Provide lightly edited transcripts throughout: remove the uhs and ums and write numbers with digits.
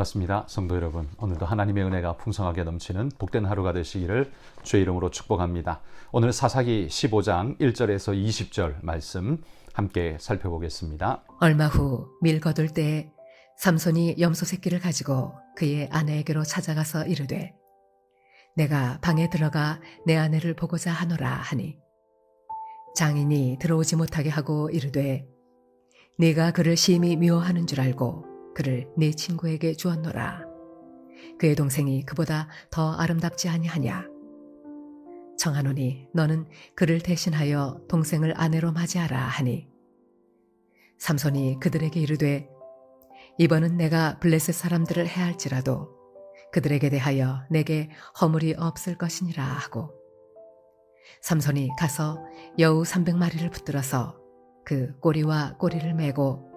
반갑습니다. 성도 여러분, 오늘도 하나님의 은혜가 풍성하게 넘치는 복된 하루가 되시기를 주의 이름으로 축복합니다. 오늘 사사기 15장 1절에서 20절 말씀 함께 살펴보겠습니다. 얼마 후 밀 거둘 때에 삼손이 염소 새끼를 가지고 그의 아내에게로 찾아가서 이르되 내가 방에 들어가 내 아내를 보고자 하노라 하니 장인이 들어오지 못하게 하고 이르되 네가 그를 심히 미워하는 줄 알고 그를 네 친구에게 주었노라. 그의 동생이 그보다 더 아름답지 아니하냐. 청하노니 너는 그를 대신하여 동생을 아내로 맞이하라 하니 삼손이 그들에게 이르되 이번은 내가 블레셋 사람들을 해할지라도 그들에게 대하여 내게 허물이 없을 것이니라 하고 삼손이 가서 여우 300마리를 붙들어서 그 꼬리와 꼬리를 메고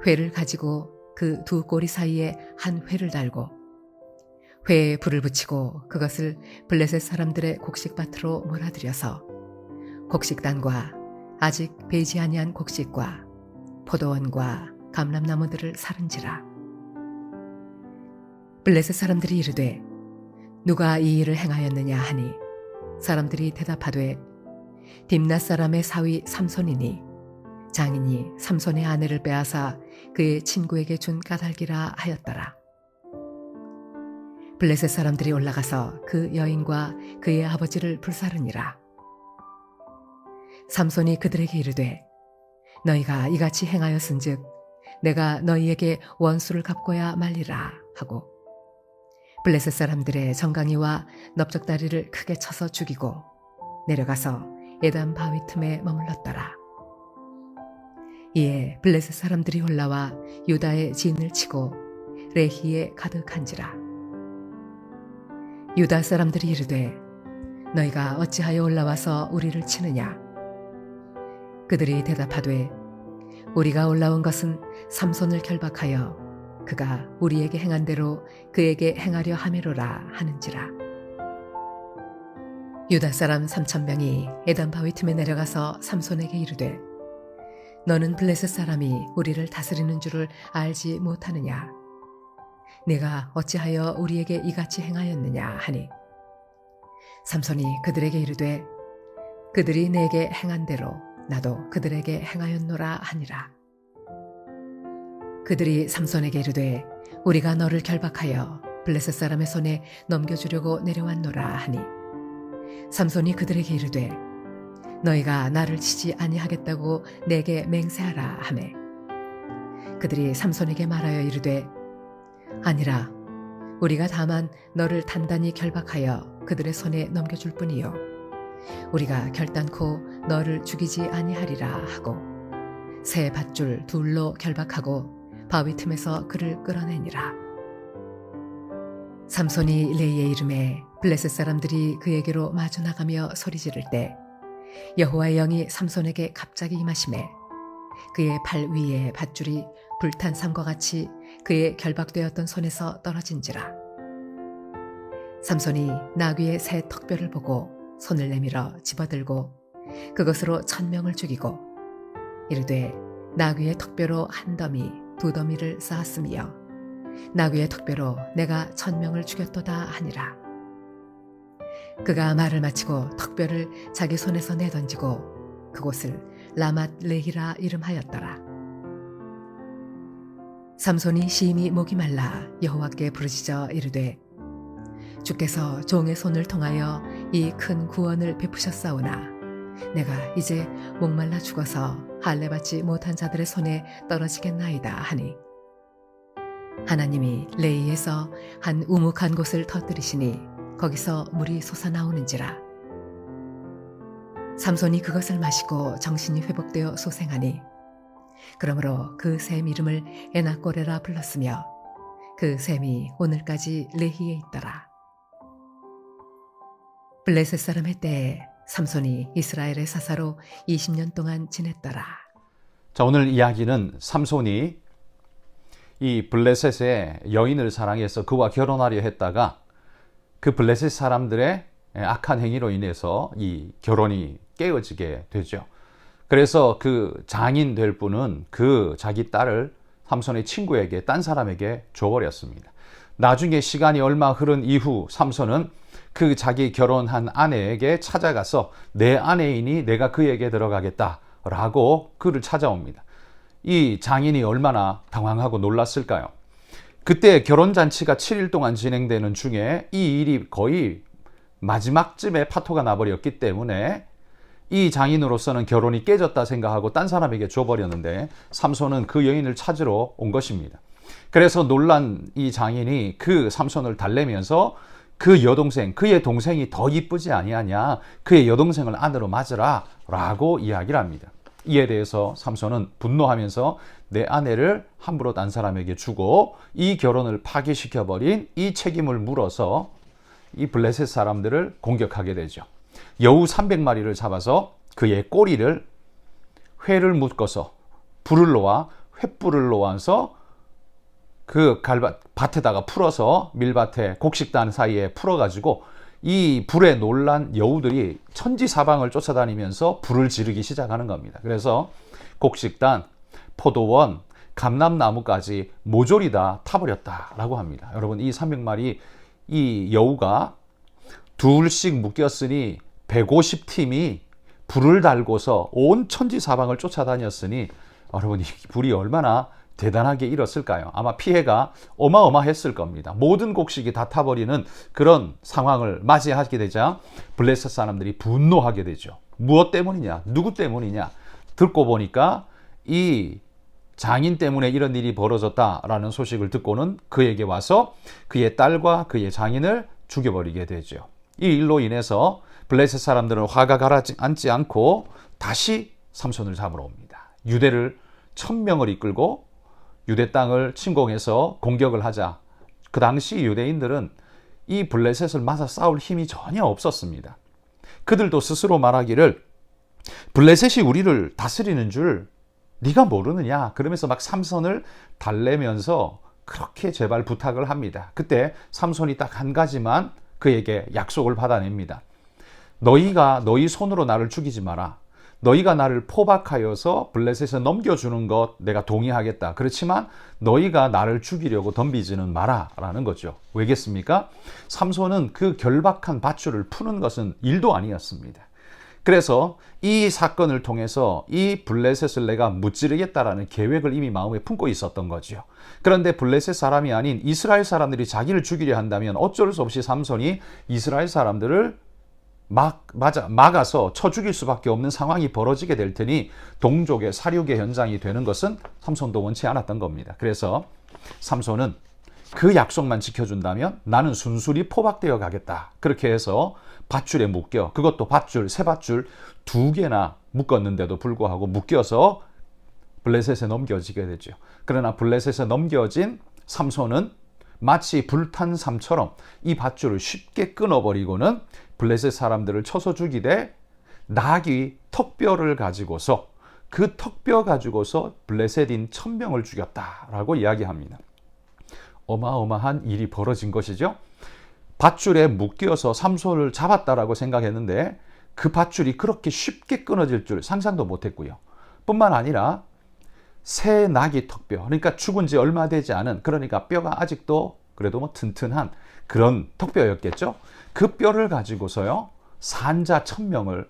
회를 가지고 그 두 꼬리 사이에 한 회를 달고 회에 불을 붙이고 그것을 블레셋 사람들의 곡식밭으로 몰아들여서 곡식단과 아직 배지 아니한 곡식과 포도원과 감람나무들을 사른지라. 블레셋 사람들이 이르되 누가 이 일을 행하였느냐 하니 사람들이 대답하되 딥낫 사람의 사위 삼손이니 장인이 삼손의 아내를 빼앗아 그의 친구에게 준 까닭이라 하였더라. 블레셋 사람들이 올라가서 그 여인과 그의 아버지를 불사르니라. 삼손이 그들에게 이르되 너희가 이같이 행하였은즉 내가 너희에게 원수를 갚고야 말리라 하고 블레셋 사람들의 정강이와 넓적다리를 크게 쳐서 죽이고 내려가서 에담 바위 틈에 머물렀더라. 이에 블레셋 사람들이 올라와 유다의 진을 치고 레히에 가득한지라. 유다 사람들이 이르되 너희가 어찌하여 올라와서 우리를 치느냐. 그들이 대답하되 우리가 올라온 것은 삼손을 결박하여 그가 우리에게 행한 대로 그에게 행하려 함이로라 하는지라. 유다 사람 3,000명이 에담 바위 틈에 내려가서 삼손에게 이르되 너는 블레셋 사람이 우리를 다스리는 줄을 알지 못하느냐. 네가 어찌하여 우리에게 이같이 행하였느냐 하니 삼손이 그들에게 이르되 그들이 내게 행한 대로 나도 그들에게 행하였노라 하니라. 그들이 삼손에게 이르되 우리가 너를 결박하여 블레셋 사람의 손에 넘겨주려고 내려왔노라 하니 삼손이 그들에게 이르되 너희가 나를 치지 아니하겠다고 내게 맹세하라 하매 그들이 삼손에게 말하여 이르되 아니라 우리가 다만 너를 단단히 결박하여 그들의 손에 넘겨줄 뿐이요 우리가 결단코 너를 죽이지 아니하리라 하고 새 밧줄 둘로 결박하고 바위 틈에서 그를 끌어내니라. 삼손이 레이의 이름에 블레셋 사람들이 그에게로 마주 나가며 소리 지를 때 여호와의 영이 삼손에게 갑자기 임하시매 그의 팔 위에 밧줄이 불탄 삼과 같이 그의 결박되었던 손에서 떨어진지라. 삼손이 나귀의 새 턱뼈를 보고 손을 내밀어 집어들고 그것으로 1,000명을 죽이고 이르되 나귀의 턱뼈로 한 더미 두 더미를 쌓았으며 나귀의 턱뼈로 내가 1,000명을 죽였도다 하니라. 그가 말을 마치고 턱뼈를 자기 손에서 내던지고 그곳을 라맛 레히라 이름하였더라. 삼손이 심히 목이 말라 여호와께 부르짖어 이르되 주께서 종의 손을 통하여 이 큰 구원을 베푸셨사오나 내가 이제 목말라 죽어서 할례 받지 못한 자들의 손에 떨어지겠나이다 하니 하나님이 레이에서 한 우묵한 곳을 터뜨리시니 거기서 물이 솟아나오는지라. 삼손이 그것을 마시고 정신이 회복되어 소생하니 그러므로 그 샘 이름을 에나꼬레라 불렀으며 그 샘이 오늘까지 레히에 있더라. 블레셋 사람의 때에 삼손이 이스라엘의 사사로 20년 동안 지냈더라. 자, 오늘 이야기는 삼손이 이 블레셋의 여인을 사랑해서 그와 결혼하려 했다가 그 블레셋 사람들의 악한 행위로 인해서 이 결혼이 깨어지게 되죠. 그래서 그 장인 될 분은 그 자기 딸을 삼손의 친구에게 딴 사람에게 줘버렸습니다. 나중에 시간이 얼마 흐른 이후 삼손은 그 자기 결혼한 아내에게 찾아가서 내 아내이니 내가 그에게 들어가겠다라고 그를 찾아옵니다. 이 장인이 얼마나 당황하고 놀랐을까요? 그때 결혼잔치가 7일 동안 진행되는 중에 이 일이 거의 마지막쯤에 파토가 나버렸기 때문에 이 장인으로서는 결혼이 깨졌다 생각하고 딴 사람에게 줘버렸는데 삼손은 그 여인을 찾으러 온 것입니다. 그래서 놀란 이 장인이 그 삼손을 달래면서 그 여동생, 그의 동생이 더 이쁘지 아니하냐, 그의 여동생을 아내로 맞으라 라고 이야기를 합니다. 이에 대해서 삼손은 분노하면서 내 아내를 함부로 딴 사람에게 주고 이 결혼을 파기시켜버린 이 책임을 물어서 이 블레셋 사람들을 공격하게 되죠. 여우 300마리를 잡아서 그의 꼬리를 회를 묶어서 불을 놓아 횃불을 놓아서 그 밭에다가 풀어서 밀밭에 곡식단 사이에 풀어가지고 이 불에 놀란 여우들이 천지사방을 쫓아다니면서 불을 지르기 시작하는 겁니다. 그래서 곡식단, 포도원, 감람나무까지 모조리 다 타버렸다라고 합니다. 여러분, 이 300마리 이 여우가 둘씩 묶였으니 150팀이 불을 달고서 온 천지사방을 쫓아다녔으니 여러분, 이 불이 얼마나 대단하게 일었을까요? 아마 피해가 어마어마했을 겁니다. 모든 곡식이 다 타버리는 그런 상황을 맞이하게 되자 블레셋 사람들이 분노하게 되죠. 무엇 때문이냐? 누구 때문이냐? 듣고 보니까 이 장인 때문에 이런 일이 벌어졌다라는 소식을 듣고는 그에게 와서 그의 딸과 그의 장인을 죽여버리게 되죠. 이 일로 인해서 블레셋 사람들은 화가 가라앉지 않고 다시 삼손을 잡으러 옵니다. 유대를 1000명을 이끌고 유대 땅을 침공해서 공격을 하자 그 당시 유대인들은 이 블레셋을 맞아 싸울 힘이 전혀 없었습니다. 그들도 스스로 말하기를 블레셋이 우리를 다스리는 줄 네가 모르느냐, 그러면서 막 삼손을 달래면서 그렇게 제발 부탁을 합니다. 그때 삼손이 딱 한 가지만 그에게 약속을 받아냅니다. 너희가 너희 손으로 나를 죽이지 마라. 너희가 나를 포박하여서 블레셋에 넘겨주는 것 내가 동의하겠다. 그렇지만 너희가 나를 죽이려고 덤비지는 마라 라는 거죠. 왜겠습니까? 삼손은 그 결박한 밧줄을 푸는 것은 일도 아니었습니다. 그래서 이 사건을 통해서 이 블레셋을 내가 무찌르겠다라는 계획을 이미 마음에 품고 있었던 거죠. 그런데 블레셋 사람이 아닌 이스라엘 사람들이 자기를 죽이려 한다면 어쩔 수 없이 삼손이 이스라엘 사람들을 막아서 쳐 죽일 수밖에 없는 상황이 벌어지게 될 테니 동족의 살육의 현장이 되는 것은 삼손도 원치 않았던 겁니다. 그래서 삼손은 그 약속만 지켜준다면 나는 순순히 포박되어 가겠다. 그렇게 해서 밧줄에 묶여, 그것도 새 밧줄 2개나 묶었는데도 불구하고 묶여서 블레셋에 넘겨지게 되죠. 그러나 블레셋에 넘겨진 삼손은 마치 불탄 삶처럼 이 밧줄을 쉽게 끊어버리고는 블레셋 사람들을 쳐서 죽이되 나귀 턱뼈를 가지고서 그 턱뼈 가지고서 블레셋인 1000명을 죽였다라고 이야기합니다. 어마어마한 일이 벌어진 것이죠. 밧줄에 묶여서 삼손을 잡았다라고 생각했는데 그 밧줄이 그렇게 쉽게 끊어질 줄 상상도 못했고요. 뿐만 아니라 새 나귀 턱뼈, 그러니까 죽은 지 얼마 되지 않은, 그러니까 뼈가 아직도 그래도 뭐 튼튼한 그런 턱뼈였겠죠. 그 뼈를 가지고서요 산자 1000명을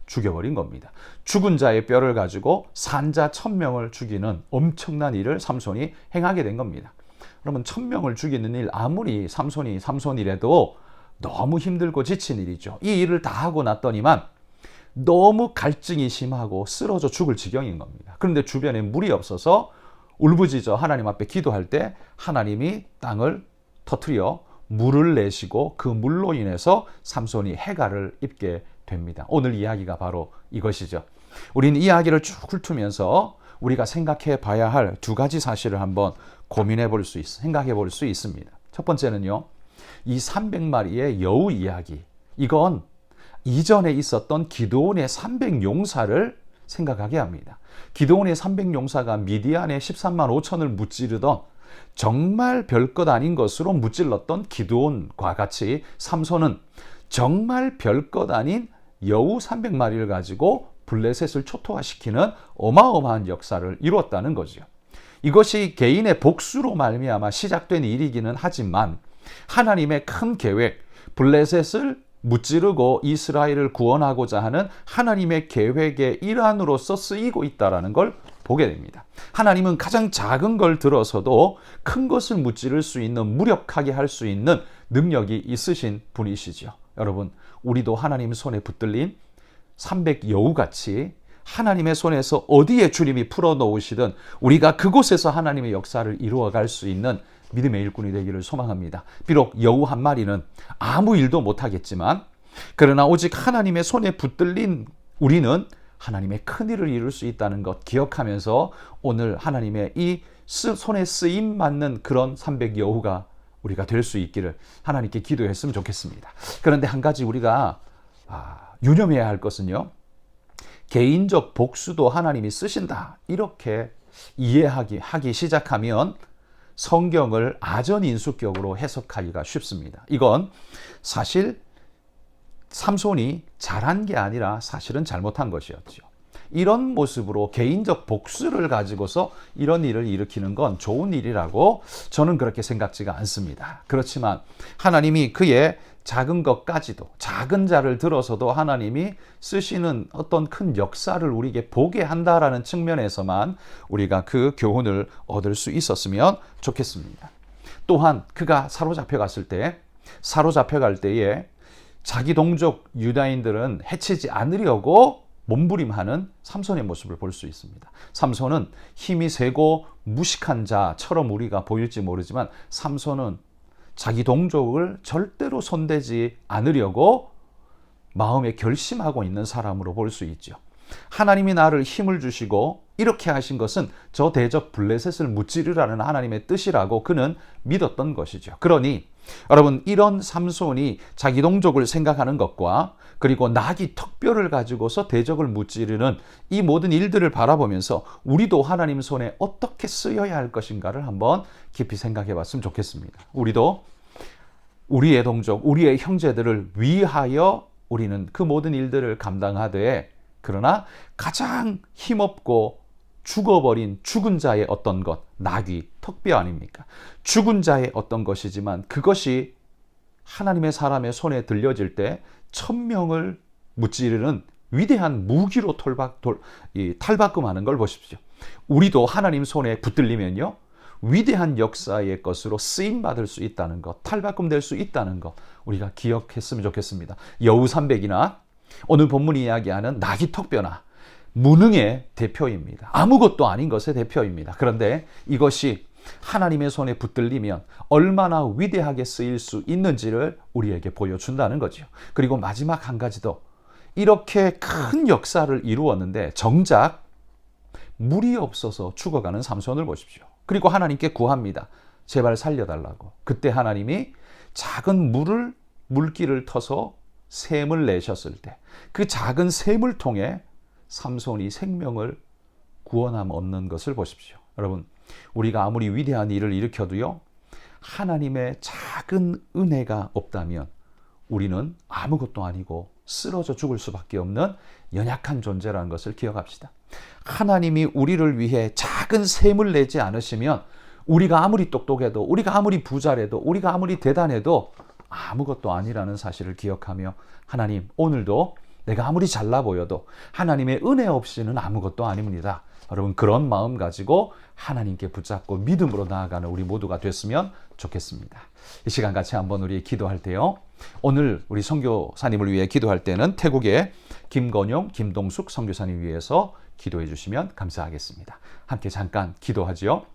죽여버린 겁니다. 죽은 자의 뼈를 가지고 산자 1000명을 죽이는 엄청난 일을 삼손이 행하게 된 겁니다. 그러면 1000명을 죽이는 일, 아무리 삼손이라도 너무 힘들고 지친 일이죠. 이 일을 다 하고 났더니만 너무 갈증이 심하고 쓰러져 죽을 지경인 겁니다. 그런데 주변에 물이 없어서 울부짖어 하나님 앞에 기도할 때 하나님이 땅을 터뜨려 물을 내시고 그 물로 인해서 삼손이 해갈을 입게 됩니다. 오늘 이야기가 바로 이것이죠. 우리는 이야기를 쭉 훑으면서 우리가 생각해 봐야 할 2가지 사실을 한번 생각해 볼 수 있습니다. 첫 번째는요, 이 300마리의 여우 이야기, 이건 이전에 있었던 기드온의 300용사를 생각하게 합니다. 기드온의 300용사가 미디안의 13만 5천을 무찌르던 정말 별것 아닌 것으로 무찔렀던 기드온과 같이 삼손은 정말 별것 아닌 여우 300마리를 가지고 블레셋을 초토화시키는 어마어마한 역사를 이루었다는 거죠. 이것이 개인의 복수로 말미암아 시작된 일이기는 하지만 하나님의 큰 계획, 블레셋을 무찌르고 이스라엘을 구원하고자 하는 하나님의 계획의 일환으로서 쓰이고 있다는 걸 보게 됩니다. 하나님은 가장 작은 걸 들어서도 큰 것을 무찌를 수 있는, 무력하게 할 수 있는 능력이 있으신 분이시죠. 여러분, 우리도 하나님 손에 붙들린 300여우같이 하나님의 손에서 어디에 주님이 풀어놓으시든 우리가 그곳에서 하나님의 역사를 이루어갈 수 있는 믿음의 일꾼이 되기를 소망합니다. 비록 여우 한 마리는 아무 일도 못하겠지만, 그러나 오직 하나님의 손에 붙들린 우리는 하나님의 큰 일을 이룰 수 있다는 것 기억하면서 오늘 하나님의 이 손에 쓰임 맞는 그런 300여우가 우리가 될 수 있기를 하나님께 기도했으면 좋겠습니다. 그런데 한 가지 우리가 유념해야 할 것은요, 개인적 복수도 하나님이 쓰신다, 이렇게 이해하기 시작하면 성경을 아전인수격으로 해석하기가 쉽습니다. 이건 사실 삼손이 잘한 게 아니라 사실은 잘못한 것이었죠. 이런 모습으로 개인적 복수를 가지고서 이런 일을 일으키는 건 좋은 일이라고 저는 그렇게 생각지가 않습니다. 그렇지만 하나님이 그의 작은 것까지도, 작은 자를 들어서도 하나님이 쓰시는 어떤 큰 역사를 우리에게 보게 한다라는 측면에서만 우리가 그 교훈을 얻을 수 있었으면 좋겠습니다. 또한 그가 사로잡혀갈 때에 자기 동족 유다인들은 해치지 않으려고 몸부림하는 삼손의 모습을 볼 수 있습니다. 삼손은 힘이 세고 무식한 자처럼 우리가 보일지 모르지만 삼손은 자기 동족을 절대로 손대지 않으려고 마음에 결심하고 있는 사람으로 볼 수 있죠. 하나님이 나를 힘을 주시고 이렇게 하신 것은 저 대적 블레셋을 무찌르라는 하나님의 뜻이라고 그는 믿었던 것이죠. 그러니 여러분, 이런 삼손이 자기 동족을 생각하는 것과 그리고 나귀 턱뼈를 가지고서 대적을 무찌르는 이 모든 일들을 바라보면서 우리도 하나님 손에 어떻게 쓰여야 할 것인가를 한번 깊이 생각해 봤으면 좋겠습니다. 우리도 우리의 동족, 우리의 형제들을 위하여 우리는 그 모든 일들을 감당하되, 그러나 가장 힘없고 죽어버린 죽은 자의 어떤 것, 나귀, 턱뼈 아닙니까? 죽은 자의 어떤 것이지만 그것이 하나님의 사람의 손에 들려질 때 1000명을 무찌르는 위대한 무기로 탈바꿈하는 걸 보십시오. 우리도 하나님 손에 붙들리면요, 위대한 역사의 것으로 쓰임받을 수 있다는 것, 탈바꿈될 수 있다는 것, 우리가 기억했으면 좋겠습니다. 여우 300이나 오늘 본문이 이야기하는 나귀 턱뼈나 무능의 대표입니다. 아무것도 아닌 것의 대표입니다. 그런데 이것이 하나님의 손에 붙들리면 얼마나 위대하게 쓰일 수 있는지를 우리에게 보여준다는 거죠. 그리고 마지막 한 가지 더, 이렇게 큰 역사를 이루었는데 정작 물이 없어서 죽어가는 삼손을 보십시오. 그리고 하나님께 구합니다. 제발 살려달라고. 그때 하나님이 작은 물길을 터서 샘을 내셨을 때 그 작은 샘을 통해 삼손이 생명을 구원함 얻는 것을 보십시오. 여러분, 우리가 아무리 위대한 일을 일으켜도요, 하나님의 작은 은혜가 없다면 우리는 아무것도 아니고 쓰러져 죽을 수밖에 없는 연약한 존재라는 것을 기억합시다. 하나님이 우리를 위해 작은 샘을 내지 않으시면 우리가 아무리 똑똑해도, 우리가 아무리 부자래도, 우리가 아무리 대단해도 아무것도 아니라는 사실을 기억하며, 하나님, 오늘도 내가 아무리 잘나 보여도 하나님의 은혜 없이는 아무것도 아닙니다. 여러분, 그런 마음 가지고 하나님께 붙잡고 믿음으로 나아가는 우리 모두가 됐으면 좋겠습니다. 이 시간 같이 한번 우리 기도할 때요, 오늘 우리 선교사님을 위해 기도할 때는 태국의 김건용, 김동숙 선교사님 위해서 기도해 주시면 감사하겠습니다. 함께 잠깐 기도하지요.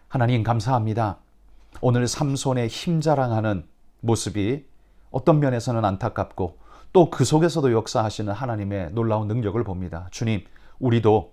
하나님 감사합니다. 오늘 삼손의 힘자랑하는 모습이 어떤 면에서는 안타깝고 또 그 속에서도 역사하시는 하나님의 놀라운 능력을 봅니다. 주님, 우리도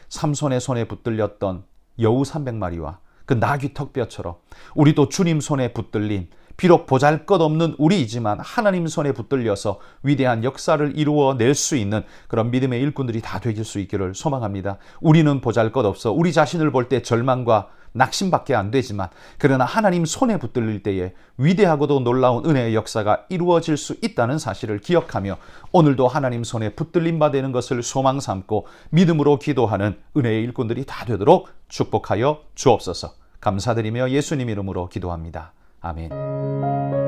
삼손의 손에 붙들렸던 여우 300마리와 그 나귀 턱뼈처럼 우리도 주님 손에 붙들린 비록 보잘것없는 우리이지만 하나님 손에 붙들려서 위대한 역사를 이루어낼 수 있는 그런 믿음의 일꾼들이 다 되길 수 있기를 소망합니다. 우리는 보잘것없어 우리 자신을 볼 때 절망과 낙심밖에 안 되지만 그러나 하나님 손에 붙들릴 때에 위대하고도 놀라운 은혜의 역사가 이루어질 수 있다는 사실을 기억하며 오늘도 하나님 손에 붙들림 바 되는 것을 소망 삼고 믿음으로 기도하는 은혜의 일꾼들이 다 되도록 축복하여 주옵소서. 감사드리며 예수님 이름으로 기도합니다. 아멘.